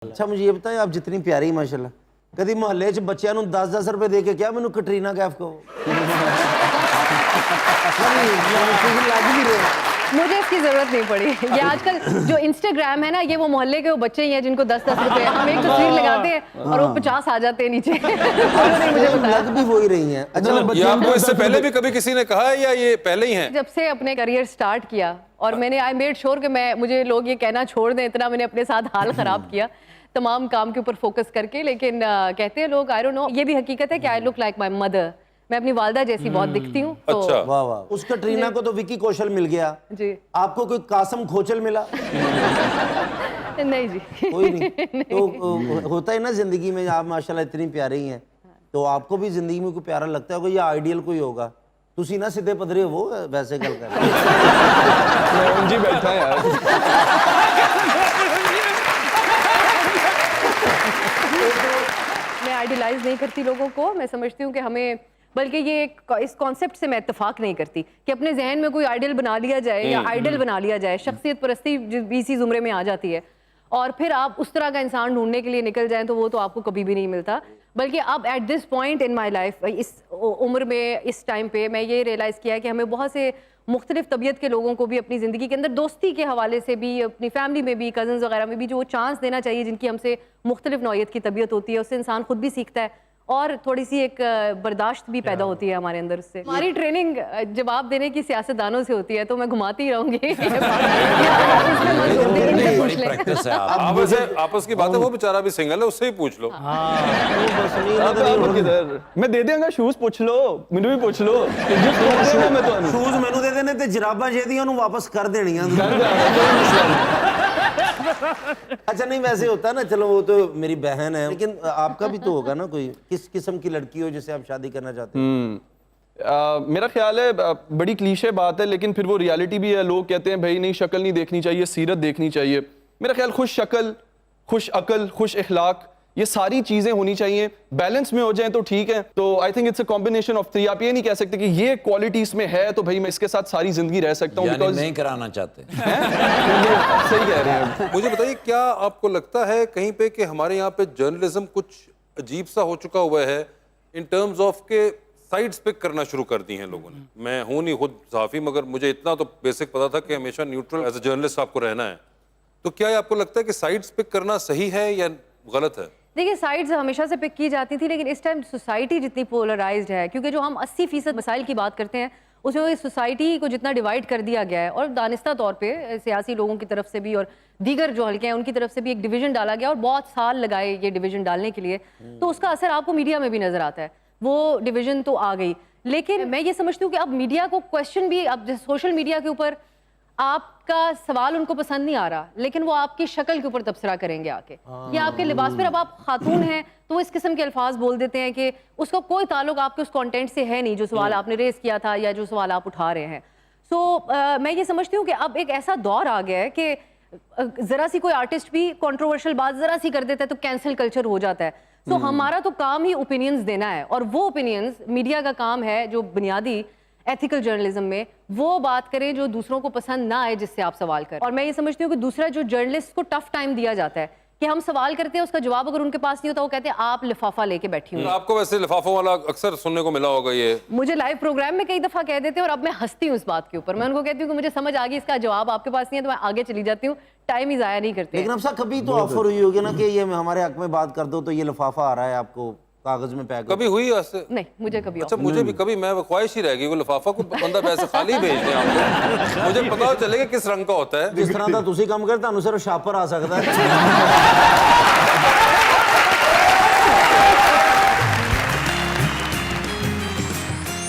अच्छा मुझे ये बताएं, आप जितनी प्यारी माशाल्लाह, कभी मोहल्ले च बच्चों को 10-10 रुपए दे के क्या मैनू कटरीना कैफ कहो? लग भी रहे मुझे इसकी जरूरत नहीं पड़ी। ये आजकल जो इंस्टाग्राम है ना, ये वो मोहल्ले के वो बच्चे ही हैं जिनको 10-10 रुपए, हम एक तस्वीर लगाते हैं और वो 50 आ जाते हैं नीचे। मुझे लग भी वही रही हैं। अच्छा ये आपको इससे पहले भी कभी किसी ने कहा है या ये पहले ही हैं? जब से अपने करियर स्टार्ट किया और मैंने आई मेड श्योर कि मुझे लोग ये कहना छोड़ दें, इतना मैंने अपने साथ हाल खराब किया तमाम काम के ऊपर फोकस करके। लेकिन कहते हैं लोग, आई डोंट नो, ये भी हकीकत है कि I look like my mother, मैं अपनी वालदा जैसी बहुत दिखती हूँ। तो अच्छा। वाह वाह, उस कटरीना को तो विकी कौशल मिल गया जी, आपको कोई कासम खोचल मिला? नहीं जी, कोई नहीं। तो होता है ना जिंदगी में, आप माशाल्लाह इतनी प्यारी हैं तो आपको भी जिंदगी में कोई प्यारा लगता है या आइडियल कोई होगा? तुसी ना सीधे पदरे हो वैसे गल कर जी बैठा है यार। मैं आइडियलाइज नहीं करती लोगों को। मैं समझती हूँ कि हमें, बल्कि ये इस कॉन्सेप्ट से मैं इत्तेफाक नहीं करती कि अपने जहन में कोई आइडियल बना लिया जाए या आइडियल बना लिया जाए। शख्सियत परस्ती भी इसी जुमरे में आ जाती है और फिर आप उस तरह का इंसान ढूंढने के लिए निकल जाएं तो वो तो आपको कभी भी नहीं मिलता। बल्कि अब at this point in my life, इस उम्र में, इस टाइम पे मैं ये रियलाइज़ किया है कि हमें बहुत से मुख्तलिफ तबीयत के लोगों को भी अपनी ज़िंदगी के अंदर दोस्ती के हवाले से भी, अपनी फैमिली में भी, कज़न्स वगैरह में भी जो चांस देना चाहिए, जिनकी हमसे मुख्तलिफ नौइयत की तबीयत होती है, उससे इंसान खुद भी सीखता है और थोड़ी सी एक बर्दाश्त भी पैदा होती है हमारे अंदर उससे। हमारी ट्रेनिंग जवाब देने की सियासतदानों से होती है तो मैं घुमाती ही रहूंगी। बड़ी प्रैक्टिस है। आपस की बात है, वो बेचारा भी सिंगल है, उससे ही पूछ लो। मैं दे देंगा शूज, पूछ लो, मैंने भी पूछ लो। शूज मैनू दे देने ते जराबां जेदियां उन्होंने वापस कर देनियां। अच्छा नहीं, वैसे होता है ना, चलो वो तो मेरी बहन है, लेकिन आपका भी तो होगा ना कोई, किस किस्म की लड़की हो जिससे आप शादी करना चाहते हैं? मेरा ख्याल है बड़ी क्लीशे बात है लेकिन फिर वो रियलिटी भी है। लोग कहते हैं भाई नहीं, शक्ल नहीं देखनी चाहिए, सीरत देखनी चाहिए। मेरा ख्याल खुश शक्ल, खुश अकल, खुश इखलाक, ये सारी चीजें होनी चाहिए। बैलेंस में हो जाए तो ठीक है। तो I think it's a combination of three. आप ये नहीं कह सकते कि ये क्वालिटीज में है तो भाई मैं इसके साथ सारी जिंदगी रह सकता हूँ, बिकॉज़ नहीं कराना चाहते। सही कह रहे हैं। मुझे बताइए, क्या आपको लगता है कहीं पे कि हमारे यहाँ पे जर्नलिज्म कुछ अजीब सा हो चुका हुआ है इन टर्म्स ऑफ के साइड्स पिक करना शुरू कर दी हैं लोगों ने? मैं हूँ नहीं खुद सहाफ़ी, मगर मुझे इतना तो बेसिक पता था कि हमेशा न्यूट्रल एज ए जर्नलिस्ट आपको रहना है। तो क्या आपको लगता है कि साइड्स पिक करना सही है या गलत है? देखिए, साइड्स हमेशा से पिक की जाती थी, लेकिन इस टाइम सोसाइटी जितनी पोलराइज्ड है, क्योंकि जो हम 80% मसाइल की बात करते हैं उसमें इस सोसाइटी को जितना डिवाइड कर दिया गया है और दानिस्ता तौर पे सियासी लोगों की तरफ से भी और दीगर जो हल्के हैं उनकी तरफ से भी एक डिवीजन डाला गया और बहुत साल लगाए ये डिवीजन डालने के लिए। तो उसका असर आपको मीडिया में भी नजर आता है। वो डिवीजन तो आ गई, लेकिन मैं ये समझती हूँ कि अब मीडिया को क्वेश्चन भी, अब जैसे सोशल मीडिया के ऊपर आपका सवाल उनको पसंद नहीं आ रहा, लेकिन वो आपकी शक्ल के ऊपर तबसरा करेंगे आके, या आपके लिबास पर। अब आप खातून हैं तो वो इस किस्म के अल्फाज बोल देते हैं कि उसका कोई ताल्लुक आपके उस कंटेंट से है नहीं जो सवाल आपने रेज किया था या जो सवाल आप उठा रहे हैं। मैं ये समझती हूँ कि अब एक ऐसा दौर आ गया है कि जरा सी कोई आर्टिस्ट भी कंट्रोवर्शियल बात जरा सी कर देता है तो कैंसिल कल्चर हो जाता है। हमारा तो काम ही ओपिनियंस देना है और वो ओपिनियंस मीडिया का काम है जो बुनियादी एथिकल जर्नलिज्म में वो बात करें जो दूसरों को पसंद ना आए जिससे आप सवाल करें। और मैं ये समझती हूँ कि दूसरा, जो जर्नलिस्ट को टफ टाइम दिया जाता है कि हम सवाल करते हैं, उसका जवाब अगर उनके पास नहीं होता वो कहते हैं आप लिफाफा लेके बैठी हुई। आपको वैसे लिफाफों वाला अक्सर सुनने को मिला होगा ये। मुझे लाइव प्रोग्राम में कई दफा कह देते हैं और अब मैं हंसती हूँ इस बात के ऊपर। मैं उनको कहती हूँ कि मुझे समझ आ गई, इसका जवाब आपके पास नहीं है तो मैं आगे चली जाती हूँ, टाइम ही जाया नहीं करते। लेकिन अब साहब कभी तो ऑफर हुई होगी ना कि ये हमारे हक में बात कर दो तो ये लिफाफा आ रहा है आपको कागज में पैक? कभी हुई ऐसे? नहीं, मुझे कभी। अच्छा, मुझे भी कभी, मैं ख्वाहिश ही रहेगी वो लिफाफा को बंदा पैसे खाली भेज दे आपको, मुझे पता चलेगा किस रंग का होता है। जिस तरह का तुसी काम करता हूं सिर्फ शापर आ सकता है।